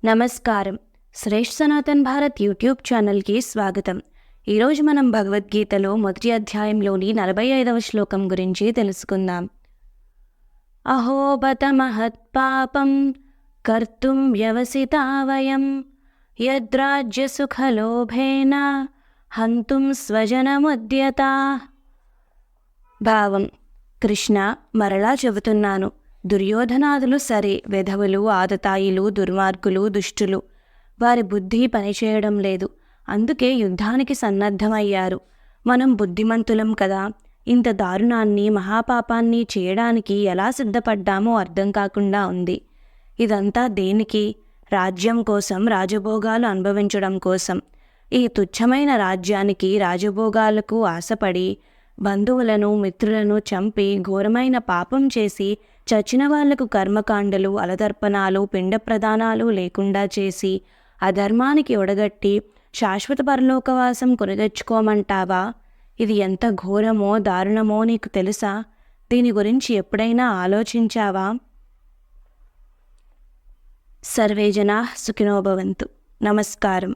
నమస్కారం. శ్రేష్ఠ సనాతన్ భారత్ యూట్యూబ్ ఛానల్కి స్వాగతం. ఈరోజు మనం భగవద్గీతలో మొదటి అధ్యాయంలోని 45వ శ్లోకం గురించి తెలుసుకుందాం. అహోబత మహత్పాపం కర్తుం వ్యవసితా వయం యద్రాజ్య సుఖలోభేన హంతుం స్వజనముద్యతా. భావం: కృష్ణ, మరలా చెబుతున్నాను, దుర్యోధనాదులు సరే, వెధవులు, ఆదతాయిలు, దుర్మార్గులు, దుష్టులు. వారి బుద్ధి పనిచేయడం లేదు, అందుకే యుద్ధానికి సన్నద్ధమయ్యారు. మనం బుద్ధిమంతులం కదా, ఇంత దారుణాన్ని, మహాపాపాన్ని చేయడానికి ఎలా సిద్ధపడ్డామో అర్థం కాకుండా ఉంది. ఇదంతా దేనికి? రాజ్యం కోసం, రాజభోగాలు అనుభవించడం కోసం. ఈ తుచ్చమైన రాజ్యానికి, రాజభోగాలకు ఆశపడి బంధువులను, మిత్రులను చంపి, ఘోరమైన పాపం చేసి, చచ్చిన వాళ్లకు కర్మకాండలు, అలతర్పణాలు, పిండ ప్రదానాలు లేకుండా చేసి, అధర్మానికి ఒడగట్టి శాశ్వత పరలోకవాసం కొనితెచ్చుకోమంటావా? ఇది ఎంత ఘోరమో, దారుణమో నీకు తెలుసా? దీని గురించి ఎప్పుడైనా ఆలోచించావా? సర్వే జనాః సుఖినో భవంతు. నమస్కారం.